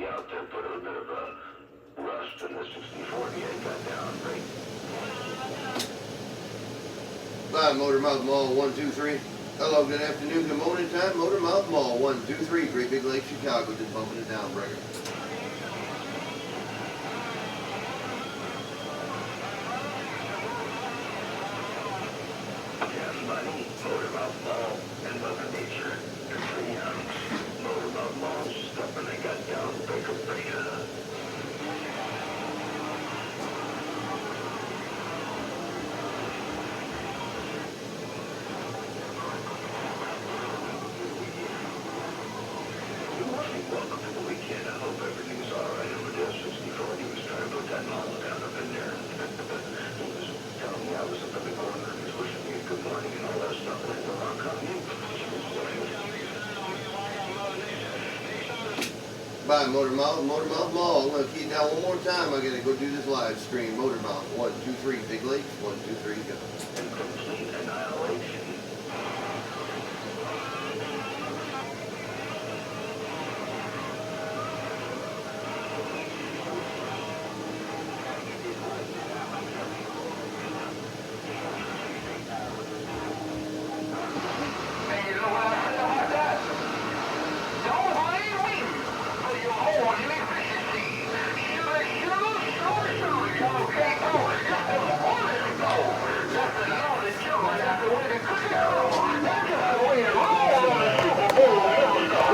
out there put a bit of rust in the 6040 I got down, right? Bye, Motor Mouth Mall 123. Hello, good afternoon, good morning time. Motor Mouth Mall 123, Great Big Lake, Chicago. Just bumping it down, Brecker. Yeah, money, Motor Mouth Mall, and Mother Nature. Motor Mouth Mall stuff and I got down, breaker. Welcome to the weekend. I hope everything's alright over there. 6040 was trying to put that model down up in there. He was telling me I was up in the corner. He was wishing me a good morning and all that stuff. And I thought, how come you? Bye, Motor Mouth Mall. I'm going to key it down one more time. I got to go do this live stream. Motor Mouth 123, Big Lake 123, go. And complete annihilation.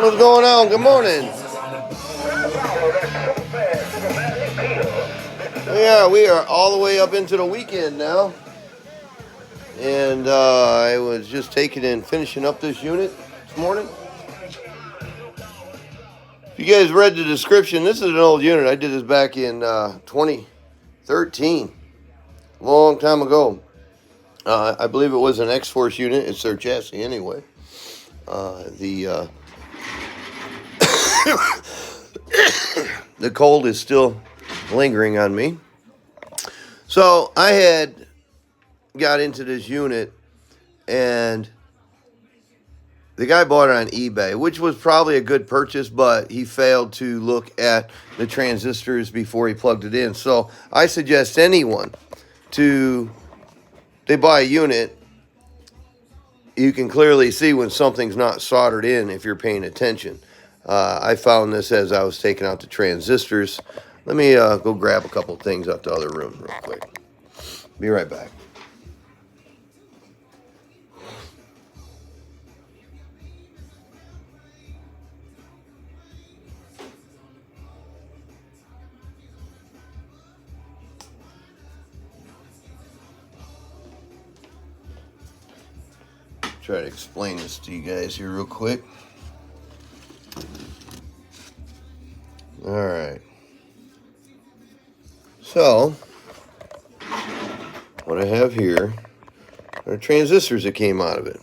What's going on? Good morning. Yeah, we are all the way up into the weekend now. And I was just taking and finishing up this unit this morning. If you guys read the description, this is an old unit. I did this back in 2013. Long time ago. I believe it was an X-Force unit. It's their chassis anyway. The cold is still lingering on me. So I had got into this unit, and the guy bought it on eBay, which was probably a good purchase, but he failed to look at the transistors before he plugged it in. So I suggest anyone they buy a unit, you can clearly see when something's not soldered in if you're paying attention. I found this as I was taking out the transistors. Let me go grab a couple things out the other room real quick. Be right back. Try to explain this to you guys here real quick. All right. So, what I have here are transistors that came out of it.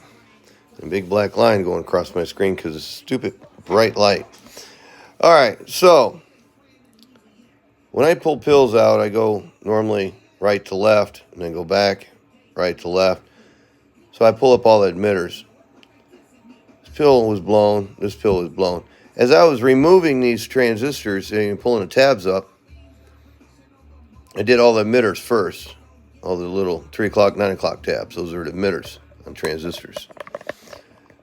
A big black line going across my screen because it's stupid bright light. All right, so when I pull pills out, I go normally right to left and then go back, right to left. So I pull up all the emitters. This pill was blown. This pill was blown. As I was removing these transistors and pulling the tabs up, I did all the emitters first. All the little 3 o'clock, 9 o'clock tabs. Those are the emitters on transistors.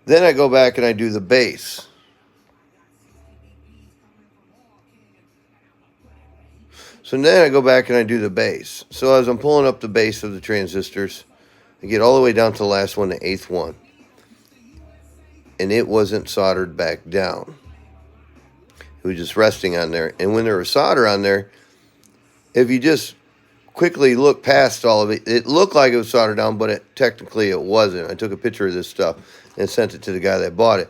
Then I go back and I do the base. So then I go back and I do the base. So as I'm pulling up the base of the transistors, I get all the way down to the last one, the 8th one. And it wasn't soldered back down. It was just resting on there. And when there was solder on there, if you just quickly look past all of it, it looked like it was soldered down, but technically it wasn't. I took a picture of this stuff and sent it to the guy that bought it.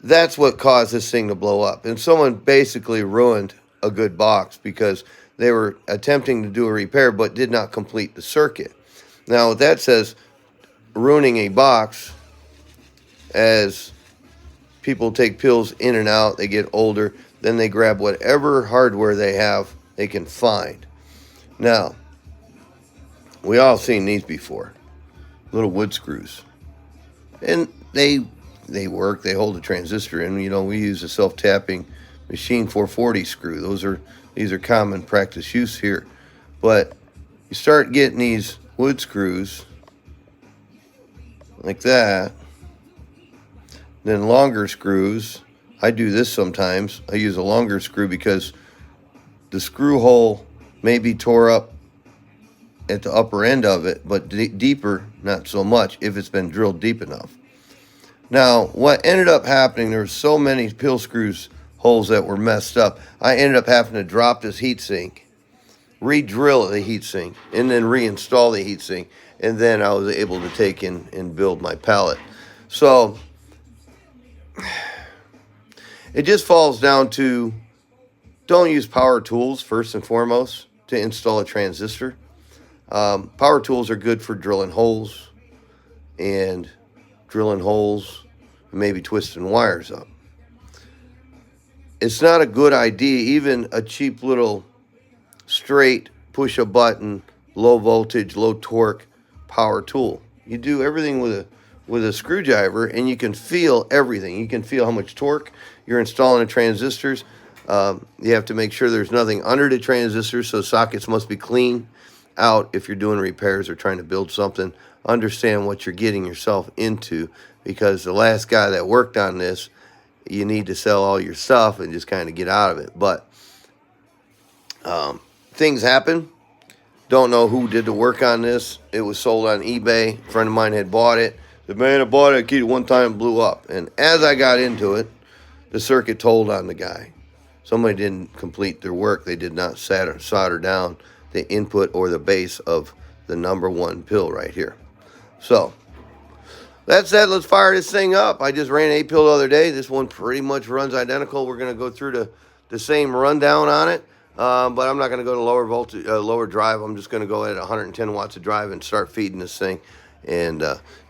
That's what caused this thing to blow up. And someone basically ruined a good box because they were attempting to do a repair but did not complete the circuit. Now, what that says, ruining a box, as people take pills in and out, they get older, then they grab whatever hardware they can find. Now, we all seen these before, little wood screws. And they work, they hold the transistor in. You know, we use a self-tapping machine 440 screw. These are common practice use here. But you start getting these wood screws like that, then longer screws. I do this sometimes. I use a longer screw because the screw hole may be tore up at the upper end of it, but deeper, not so much if it's been drilled deep enough. Now, what ended up happening, there were so many pill screws holes that were messed up, I ended up having to drop this heatsink, re-drill the heatsink, and then reinstall the heatsink, and then I was able to take in and build my pallet. So it just falls down to, don't use power tools first and foremost to install a transistor. Power tools are good for drilling holes and maybe twisting wires up. It's not a good idea, even a cheap little straight push a button, low voltage, low torque power tool. You do everything with a screwdriver, and you can feel everything. You can feel how much torque you're installing the transistors. You have to make sure there's nothing under the transistors, so sockets must be clean out if you're doing repairs or trying to build something. Understand what you're getting yourself into, because the last guy that worked on this, you need to sell all your stuff and just kind of get out of it. But things happen. Don't know who did the work on this. It was sold on eBay. A friend of mine had bought it. The man that bought it, keyed it one time, blew up. And as I got into it, the circuit told on the guy. Somebody didn't complete their work. They did not solder down the input or the base of the number one pill right here. So that said, let's fire this thing up. I just ran a pill the other day. This one pretty much runs identical. We're going to go through the same rundown on it, but I'm not going to go to lower voltage, lower drive. I'm just going to go at 110 watts of drive and start feeding this thing and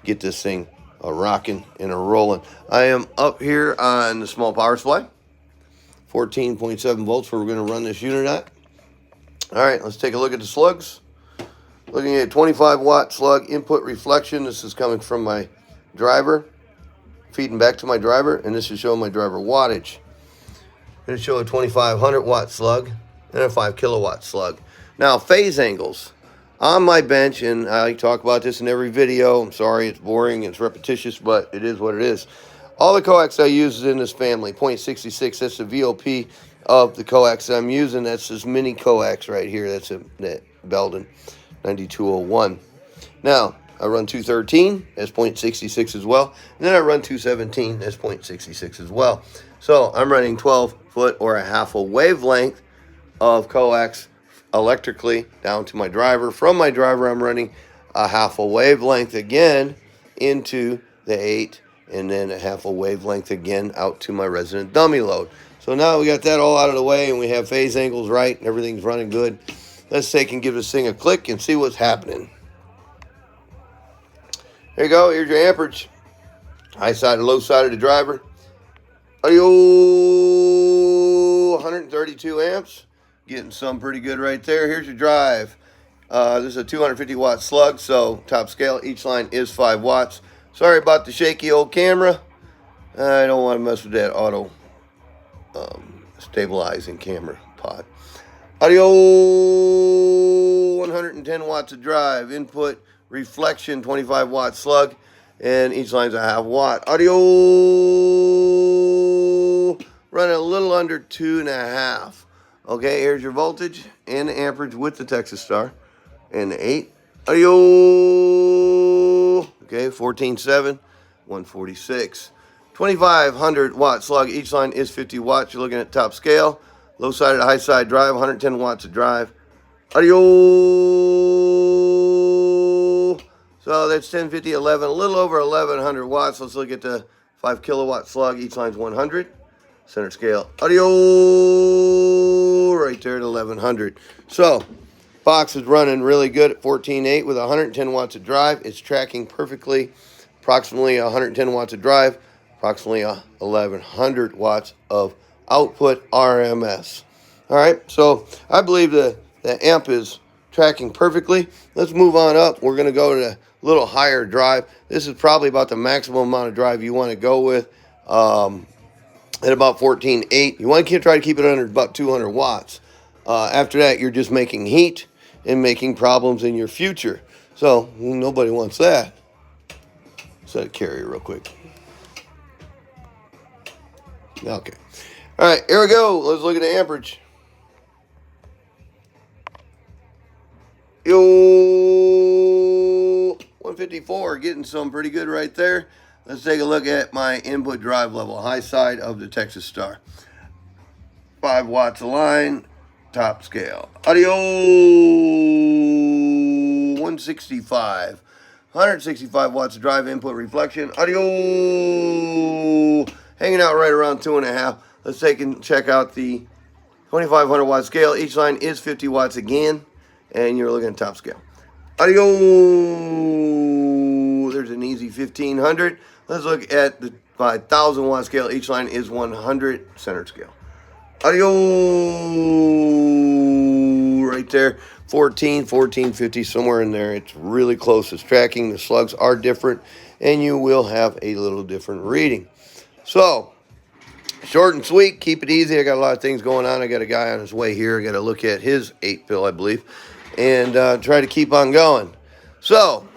get this thing rocking and rolling. I am up here on the small power supply, 14.7 volts, where we're going to run this unit at. All right, let's take a look at the slugs. Looking at 25 watt slug input reflection. This is coming from my driver, feeding back to my driver, and this is showing my driver wattage. I'm going to show a 2500 watt slug and a 5 kilowatt slug. Now, phase angles on my bench, and I talk about this in every video. I'm sorry, it's boring, it's repetitious, but it is what it is. All the coax I use is in this family, 0.66. That's the VOP of the coax I'm using. That's this mini coax right here. That's that Belden 9201. Now, I run 213, that's 0.66 as well. And then I run 217, that's 0.66 as well. So I'm running 12 foot or a half a wavelength of coax electrically down to my driver. From my driver, I'm running a half a wavelength again into the 8, and then a half a wavelength again out to my resident dummy load. So now we got that all out of the way, and we have phase angles right, and everything's running good. Let's take and give this thing a click and see what's happening. There you go. Here's your amperage. High side and low side of the driver. Audio 132 amps. Getting some pretty good right there. Here's your drive. This is a 250 watt slug, so top scale. Each line is 5 watts. Sorry about the shaky old camera. I don't want to mess with that auto stabilizing camera pod. Audio 110 watts of drive. Input reflection 25 watt slug, and each line's a half watt. Audio running a little under 2.5. Okay, here's your voltage and the amperage with the Texas Star and the 8. Audio, okay, 14.7, 146. 2500 watt slug. Each line is 50 watts. You're looking at top scale. Low side to high side drive, 110 watts of drive. Audio. So that's 1050, 11, a little over 1100 watts. Let's look at the 5 kilowatt slug. Each line's 100. Center scale. Audio right there at 1100. So box is running really good at 14.8 with 110 watts of drive. It's tracking perfectly. Approximately 110 watts of drive. Approximately 1100 watts of output RMS. All right, so I believe the amp is tracking perfectly. Let's move on up. We're going to go to a little higher drive. This is probably about the maximum amount of drive you want to go with. at about 14.8. You want to try to keep it under about 200 watts. After that, you're just making heat and making problems in your future. So nobody wants that. Set a carrier real quick. Okay. All right, here we go. Let's look at the amperage. Yo, 154, getting some pretty good right there. Let's take a look at my input drive level, high side of the Texas Star. 5 watts a line, top scale. Audio, 165. 165 watts of drive input reflection. Audio, hanging out right around 2.5. Let's take and check out the 2500 watt scale. Each line is 50 watts again, and you're looking at top scale. Audio, there's an easy 1500. Let's look at the 5000 watt scale. Each line is 100 center scale. Audio, right there, 1450, somewhere in there. It's really close. It's tracking. The slugs are different, and you will have a little different reading. So, short and sweet, keep it easy. I got a lot of things going on. I got a guy on his way here. I got to look at his 8-pill, I believe, and try to keep on going. So,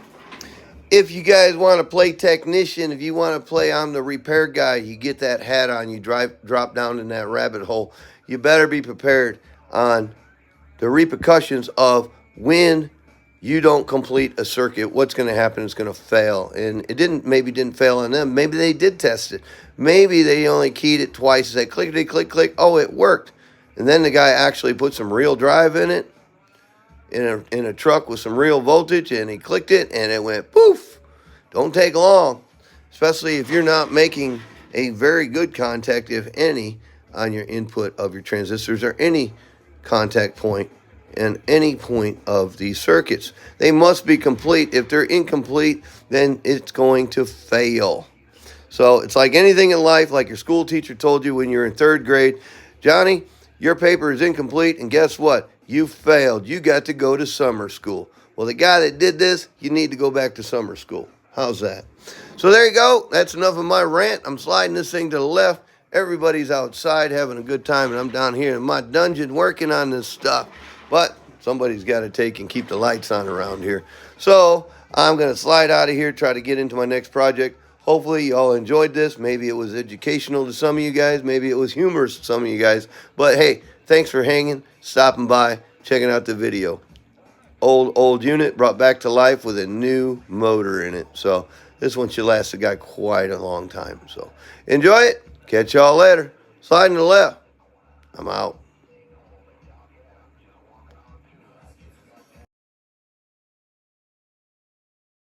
if you guys want to play technician, if you want to play I'm the repair guy, you get that hat on, you drop down in that rabbit hole, you better be prepared on the repercussions of when you don't complete a circuit. What's going to happen is going to fail. And it maybe didn't fail on them. Maybe they did test it. Maybe they only keyed it twice. They clickety click click. Oh, it worked. And then the guy actually put some real drive in it, in a truck with some real voltage, and he clicked it and it went poof. Don't take long, especially if you're not making a very good contact, if any, on your input of your transistors or any contact point and any point of these circuits. They must be complete. If they're incomplete, then it's going to fail. So it's like anything in life, like your school teacher told you when you're in 3rd grade, Johnny, your paper is incomplete, and guess what? You failed. You got to go to summer school. Well, the guy that did this, you need to go back to summer school. How's that? So there you go. That's enough of my rant. I'm sliding this thing to the left. Everybody's outside having a good time, and I'm down here in my dungeon working on this stuff. But somebody's got to take and keep the lights on around here. So I'm going to slide out of here, try to get into my next project. Hopefully you all enjoyed this. Maybe it was educational to some of you guys. Maybe it was humorous to some of you guys. But hey, thanks for hanging, stopping by, checking out the video. Old unit brought back to life with a new motor in it. So this one should last the guy quite a long time. So enjoy it. Catch y'all later. Sliding to the left. I'm out.